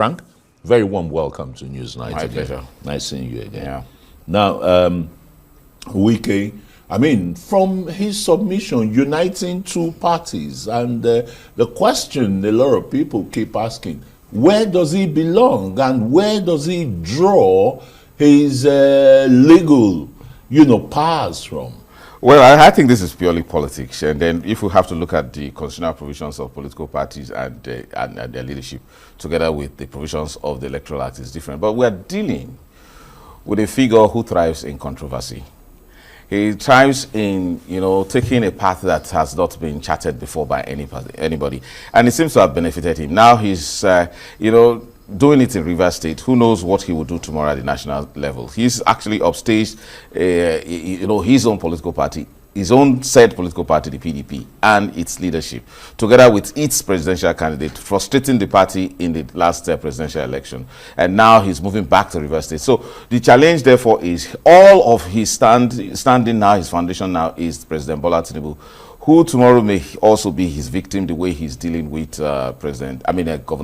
Frank, very warm welcome to Newsnight. My pleasure. Nice seeing you again. Yeah. Now, Wike, I mean, from his submission, uniting two parties, and the question a lot of people keep asking, where does he belong and where does he draw his legal, powers from? Well, I think this is purely politics, and then if we have to look at the constitutional provisions of political parties and their leadership, together with the provisions of the Electoral Act, is different. But we are dealing with a figure who thrives in controversy. He thrives in, taking a path that has not been charted before by anybody, and it seems to have benefited him. Now he's, doing it in Rivers State. Who knows what he will do tomorrow at the national level? He's actually upstaged, his own political party, his own said political party, the PDP, and its leadership, together with its presidential candidate, frustrating the party in the last presidential election. And now he's moving back to Rivers State. So the challenge, therefore, is all of his standing now, his foundation now, is President Bola Tinubu, who tomorrow may also be his victim, the way he's dealing with Governor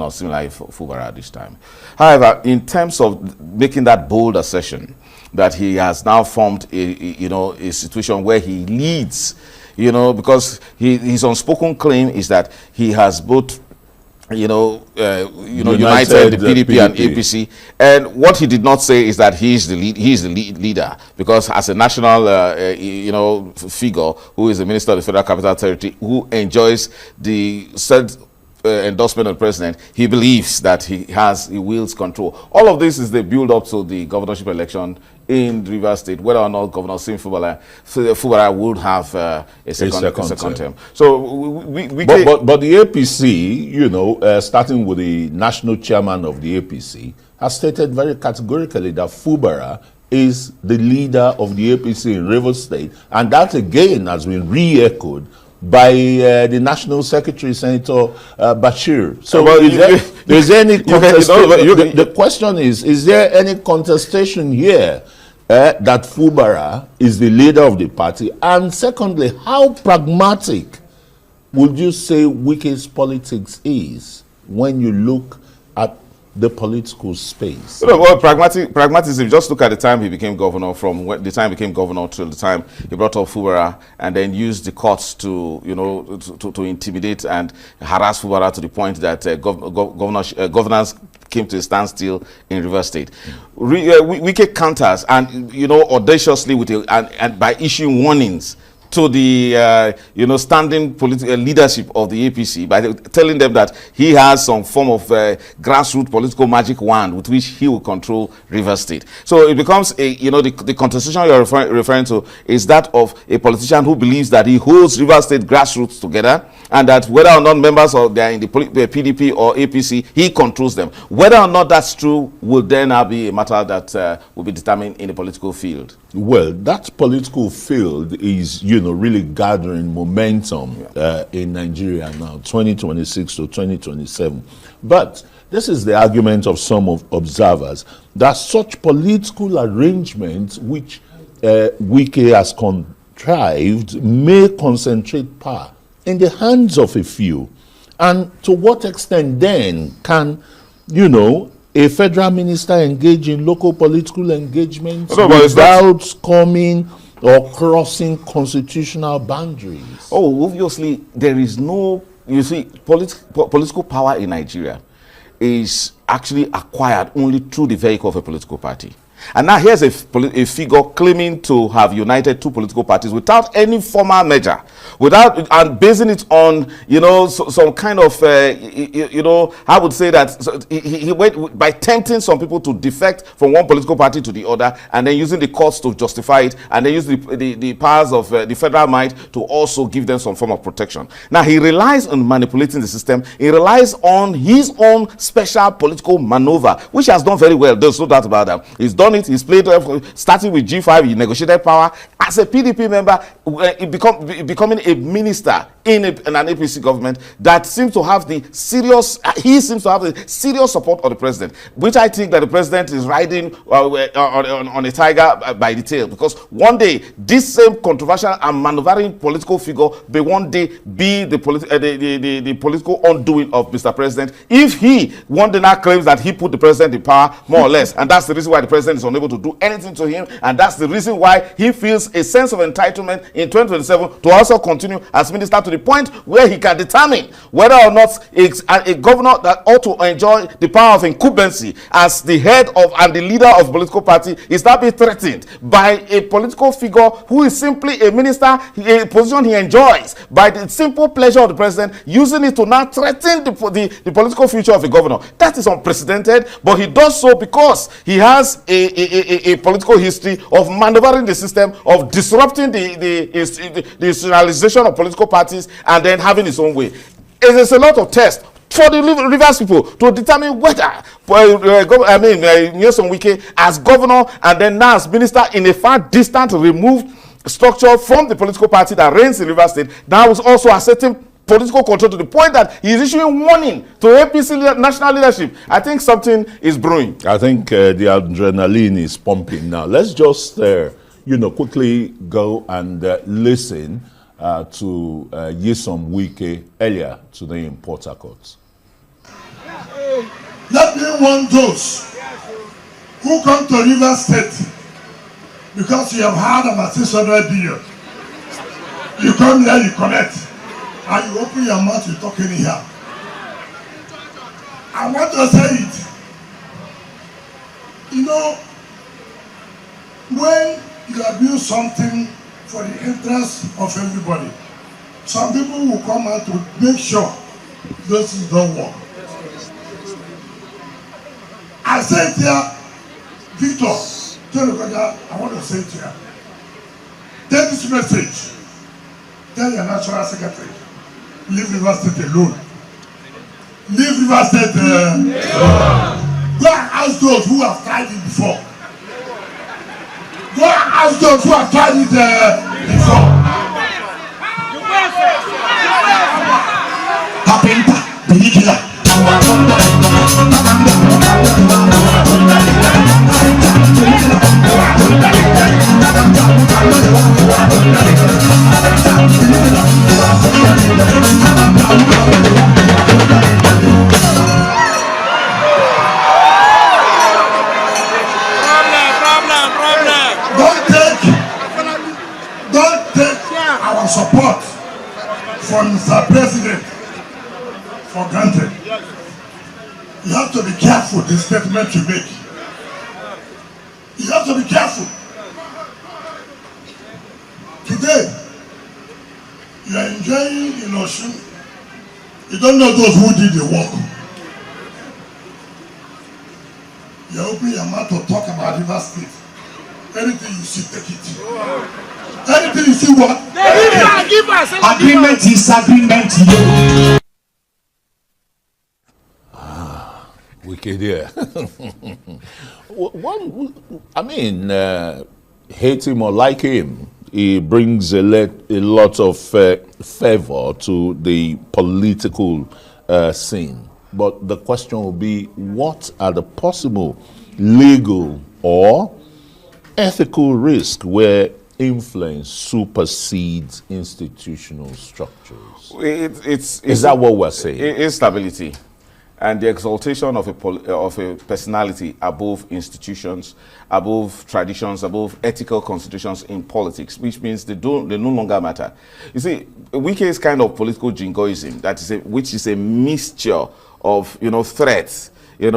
Similai Fubara this time. However, in terms of making that bold assertion that he has now formed a situation where he leads, because his unspoken claim is that he has both united the PDP and APC, and what he did not say is that he is the leader, because as a national figure who is the minister of the Federal Capital Territory, who enjoys the said endorsement of the president, he believes that he wields control. All of this is the build up to the governorship election in Rivers State, whether or not Governor Sim Fubara would have a second term. So but the APC, starting with the national chairman of the APC, has stated very categorically that Fubara is the leader of the APC in Rivers State, and that again has been re-echoed by the National Secretary, Senator Bashir. So is there any contestation? The question is there any contestation here that Fubara is the leader of the party? And secondly, how pragmatic would you say Wike's politics is when you look at the political space? Well, pragmatism, just look at the time he became governor, from the time he became governor till the time he brought up Fubara and then used the courts to intimidate and harass Fubara to the point that governors came to a standstill in Rivers State. Wike counters and audaciously and by issuing warnings to the standing political leadership of the APC by telling them that he has some form of grassroots political magic wand with which he will control Rivers State. So it becomes the contestation you're referring to is that of a politician who believes that he holds Rivers State grassroots together, and that whether or not members of they are in the PDP or APC, he controls them. Whether or not that's true will then now be a matter that will be determined in the political field. Well, that political field is, really gathering momentum in Nigeria now, 2026 to 2027. But this is the argument of some observers that such political arrangements which Wike has contrived may concentrate power in the hands of a few. And to what extent then can, a federal minister engage in local political engagements without coming or crossing constitutional boundaries? Oh, obviously, there is no, political power in Nigeria is actually acquired only through the vehicle of a political party. And now here's a figure claiming to have united two political parties without any formal measure, and basing it on, some kind of, I would say that he went by tempting some people to defect from one political party to the other, and then using the courts to justify it, and then use the powers of the federal might to also give them some form of protection. Now he relies on manipulating the system. He relies on his own special political maneuver, which he has done very well. There's no doubt about that. He's done done it. He's played, starting with G5, he negotiated power. As a PDP member, becoming a minister in an APC government that seems to have the serious, he seems to have the serious support of the president, which I think that the president is riding on a tiger by the tail, because one day this same controversial and maneuvering political figure may one day be the political undoing of Mr. President, if he one day now claims that he put the president in power, more or less, and that's the reason why the president is unable to do anything to him, and that's the reason why he feels a sense of entitlement in 2027 to also continue as minister, to the point where he can determine whether or not a governor that ought to enjoy the power of incumbency as the head of and the leader of a political party is now being threatened by a political figure who is simply a minister, a position he enjoys, by the simple pleasure of the president, using it to now threaten the political future of a governor. That is unprecedented, but he does so because he has a political history of maneuvering the system, of disrupting the institutionalization of political parties, and then having his own way. It is a lot of tests for the Rivers people to determine whether Nyesom Wike as governor and then now as minister in a far distant, removed structure from the political party that reigns in Rivers State, now is also asserting political control to the point that he is issuing warning to APC national leadership. I think something is brewing. I think the adrenaline is pumping now. Let's just quickly go and listen to Nyesom Wike earlier today in Port Harcourt. Let me warn those who come to Rivers State because you have heard about 600 billion. You come here, you connect, and you open your mouth, you talk anyhow. I want to say it. You know, when you abuse something for the interest of everybody, some people will come out to make sure those things don't work. I said here, Victor, I want to say it here. Take this message. Tell your national secretary, leave Rivers State alone. Leave Rivers State alone. Go and ask those who have tried it before. Go and ask those who have tried it before. Papenta, Benikila. Don't take our support from Mr. President for granted. You have to be careful the statement you make. You have to be careful. Today, you are enjoying in Osun. You don't know those who did the work. You are opening your mouth to talk about Rivers State. Anything you see, take it. Anything you see, what? Agreement is agreement. Wicked, yeah. Hate him or like him, he brings a lot of favor to the political scene. But the question will be, what are the possible legal or ethical risks where influence supersedes institutional structures? Is that what we're saying? Instability and the exaltation of a personality above institutions, above traditions, above ethical constitutions in politics, which means they no longer matter. You see, Wike's kind of political jingoism, which is a mixture of threats, and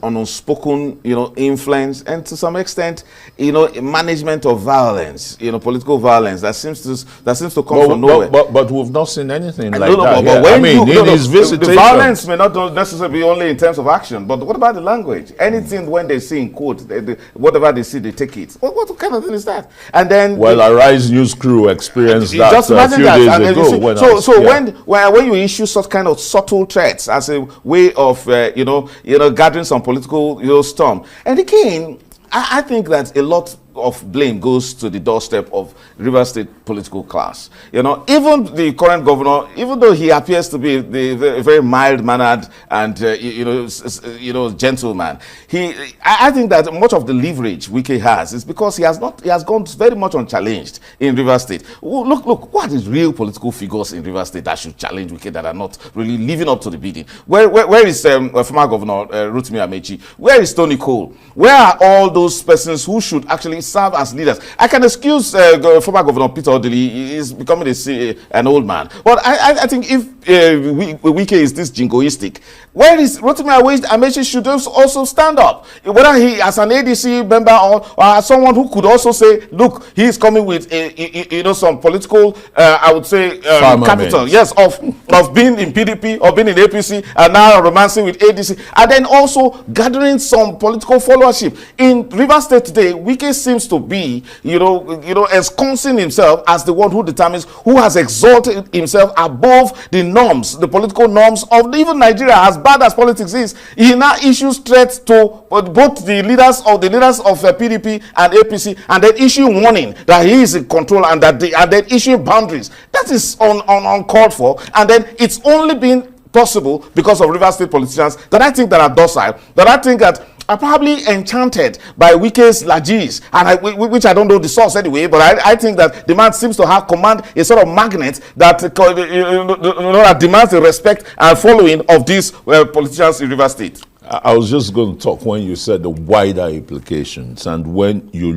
an unspoken, influence, and to some extent, management of violence, political violence that seems to come from nowhere. But we've not seen anything like that. In his visitation, the violence may not necessarily be only in terms of action, but what about the language? Anything when they see in quote, whatever they see, they take it. What kind of thing is that? And then, Arise News crew experienced that a few days ago. When you issue such kind of subtle threats as a way of gathering some political storm, and again, I think that a lot of blame goes to the doorstep of Rivers State political class. You know, even the current governor, even though he appears to be the very mild-mannered and gentleman, I think that much of the leverage Wike has is because he has gone very much unchallenged in Rivers State. Look, what is real political figures in Rivers State that should challenge Wike that are not really living up to the bidding? Where is former Governor Rotimi Amechi? Where is Tony Cole? Where are all those persons who should actually serve as leaders? I can excuse former Governor Peter Odili. He is becoming an old man. But I think if Wike is this jingoistic, where is Rotimi Amechi should also stand up? Whether he as an ADC member or as someone who could also say, look, he is coming with some political, I would say, capital, yes, of being in PDP or being in APC and now romancing with ADC, and then also gathering some political followership. In Rivers State today, Wike seems to be, ensconcing himself as the one who determines, who has exalted himself above the norms, the political norms of even Nigeria. As bad as politics is, he now issues threats to both the leaders of PDP and APC, and then issue warning that he is in control and that then issue boundaries. That is uncalled for, and then it's only been possible because of Rivers State politicians that I think that are docile, that I think that are probably enchanted by Wike's largesse, and which I don't know the source anyway, but I think that the man seems to have command a sort of magnet that that demands the respect and following of these politicians in Rivers State. I was just going to talk when you said the wider implications, and when you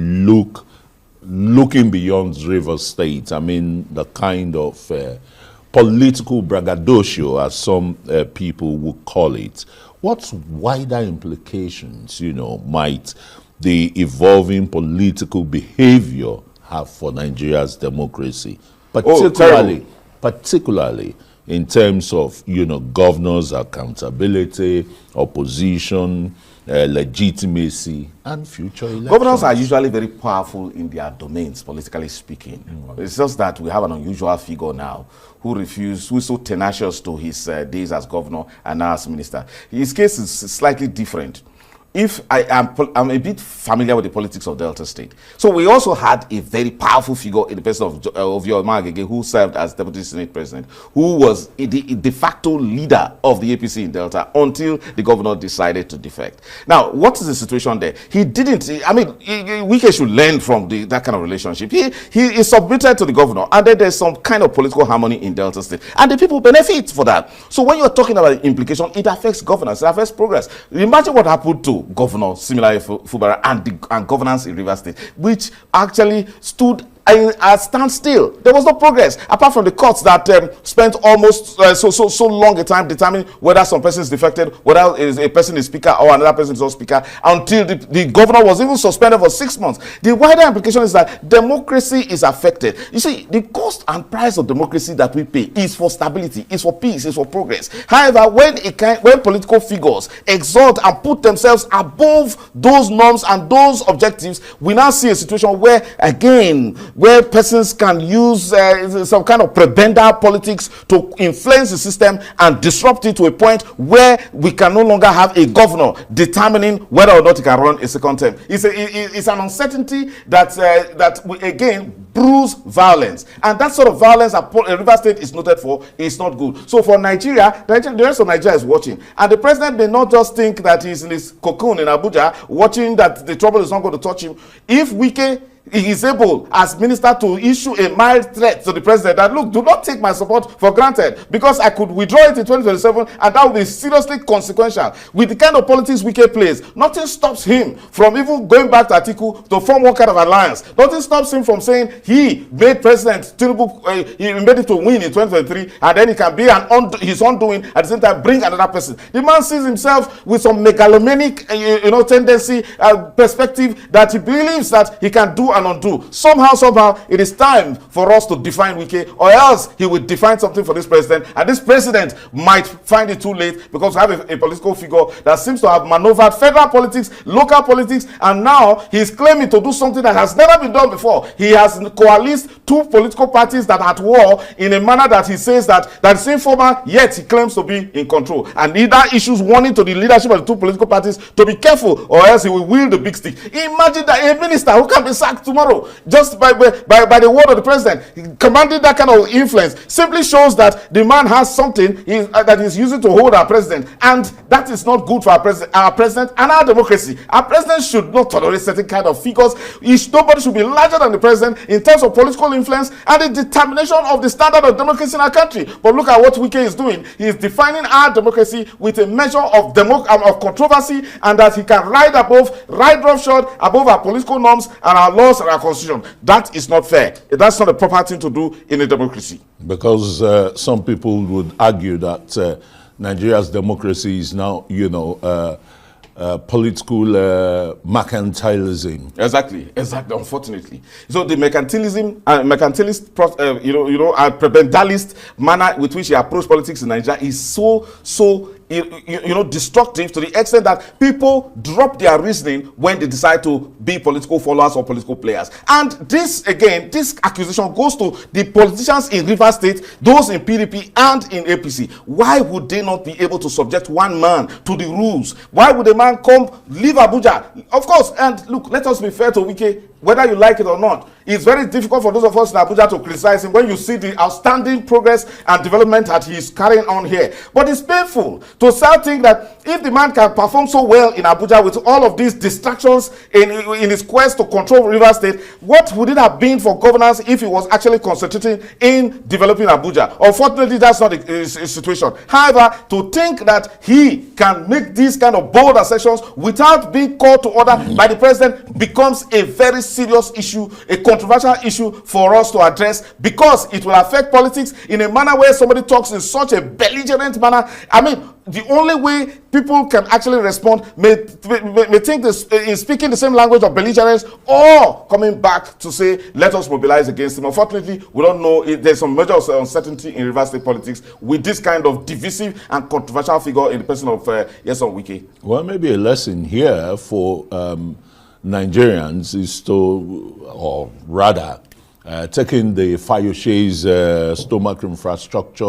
looking beyond Rivers State, I mean the kind of political braggadocio, as some people would call it. What wider implications, might the evolving political behavior have for Nigeria's democracy, particularly in terms of governors' accountability, opposition, legitimacy, and future elections? Governors are usually very powerful in their domains, politically speaking. It's just that we have an unusual figure now who is so tenacious to his days as governor and now as minister. His case is slightly different. I'm a bit familiar with the politics of Delta State. So we also had a very powerful figure in the person of Yoma Agege, who served as Deputy Senate President, who was the de facto leader of the APC in Delta until the governor decided to defect. Now, what is the situation there? He didn't, Wike should learn from that kind of relationship. He is submitted to the governor, and then there's some kind of political harmony in Delta State, and the people benefit for that. So when you're talking about the implication, it affects governance, it affects progress. Imagine what happened to Governor similarly Fubara and governance in Rivers State, which actually stood at standstill. There was no progress apart from the courts that spent almost so long a time determining whether some person is defected, whether a person is speaker or another person is not speaker, until the governor was even suspended for 6 months. The wider implication is that democracy is affected. You see, the cost and price of democracy that we pay is for stability, is for peace, is for progress. However, when political figures exalt and put themselves above those norms and those objectives, we now see a situation where, again, where persons can use some kind of prebendal politics to influence the system and disrupt it to a point where we can no longer have a governor determining whether or not he can run a second term. It's an uncertainty that we, again, brews violence, and that sort of violence that Rivers State is noted for is not good. So for Nigeria, the rest of Nigeria is watching, and the president may not just think that he's in his cocoon in Abuja watching that the trouble is not going to touch him. If Wike is able as minister to issue a mild threat to the president that, look, do not take my support for granted, because I could withdraw it in 2027 and that will be seriously consequential. With the kind of politics Wike plays, nothing stops him from even going back to Atiku to form one kind of alliance. Nothing stops him from saying he made President Tinubu, he made it to win in 2023, and then he can be his undoing at the same time bring another person. The man sees himself with some megalomaniac tendency, perspective, that he believes that he can do and undo. Somehow, it is time for us to define Wike, or else he will define something for this president, and this president might find it too late, because we have a political figure that seems to have maneuvered federal politics, local politics, and now he is claiming to do something that has never been done before. He has coalesced two political parties that are at war in a manner that he says that is informal, yet he claims to be in control. And either issues warning to the leadership of the two political parties to be careful, or else he will wield the big stick. Imagine that a minister who can be sacked tomorrow just by the word of the president, commanding that kind of influence, simply shows that the man has something that he's using to hold our president, and that is not good for our president and our democracy. Our president should not tolerate certain kind of figures. Nobody should be larger than the president in terms of political influence and the determination of the standard of democracy in our country. But look at what Wike is doing. He is defining our democracy with a measure of controversy, and that he can ride roughshod above our political norms and our laws and our constitution. That is not fair. That's not a proper thing to do in a democracy. Because some people would argue that Nigeria's democracy is now, political mercantilism. Exactly, unfortunately. So the mercantilist, prebendalist manner with which he approached politics in Nigeria is so destructive, to the extent that people drop their reasoning when they decide to be political followers or political players. And this accusation goes to the politicians in Rivers State, those in PDP and in APC. Why would they not be able to subject one man to the rules? Why would a man leave Abuja? Of course, and look, let us be fair to Wike, whether you like it or not. It's very difficult for those of us in Abuja to criticize him when you see the outstanding progress and development that he's carrying on here. But it's painful to start thinking that if the man can perform so well in Abuja with all of these distractions in his quest to control Rivers State, what would it have been for governance if he was actually concentrating in developing Abuja? Unfortunately, that's not his situation. However, to think that he can make these kind of bold assertions without being called to order by the president becomes a very serious issue, a controversial issue for us to address, because it will affect politics in a manner where somebody talks in such a belligerent manner. I mean, the only way people can actually respond may think this in speaking the same language of belligerence, or coming back to say, let us mobilize against him. Unfortunately, we don't know if there's some major uncertainty in Rivers State politics with this kind of divisive and controversial figure in the person of Nyesom Wike. Well, maybe a lesson here for Nigerians is to, or rather, taking the Fayoshe's stomach infrastructure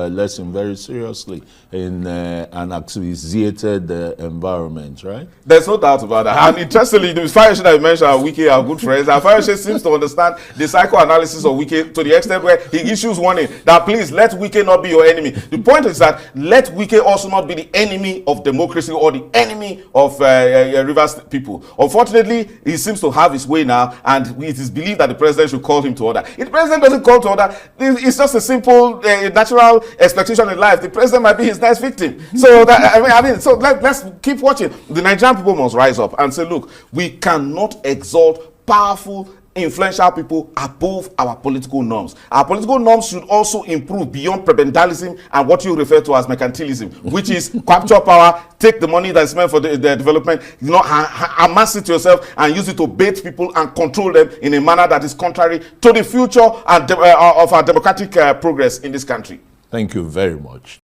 lesson very seriously in an asphyxiated environment, right? There's no doubt about that. And interestingly, the Fayoshe that you mentioned, Wike are good friends. And Fayoshe seems to understand the psychoanalysis of Wike to the extent where he issues warning that please let Wike not be your enemy. The point is that let Wike also not be the enemy of democracy or the enemy of Rivers people. Unfortunately, he seems to have his way now, and it is believed that the president should call him to order. If the president doesn't call to order, it's just a simple natural expectation in life. The president might be his next victim. So so let's keep watching. The Nigerian people must rise up and say, look, we cannot exalt powerful, influential people above our political norms. Our political norms should also improve beyond prebendalism and what you refer to as mercantilism, which is capture power, take the money that's meant for the development, amass it yourself and use it to bait people and control them in a manner that is contrary to the future and of our democratic progress in this country. Thank you very much.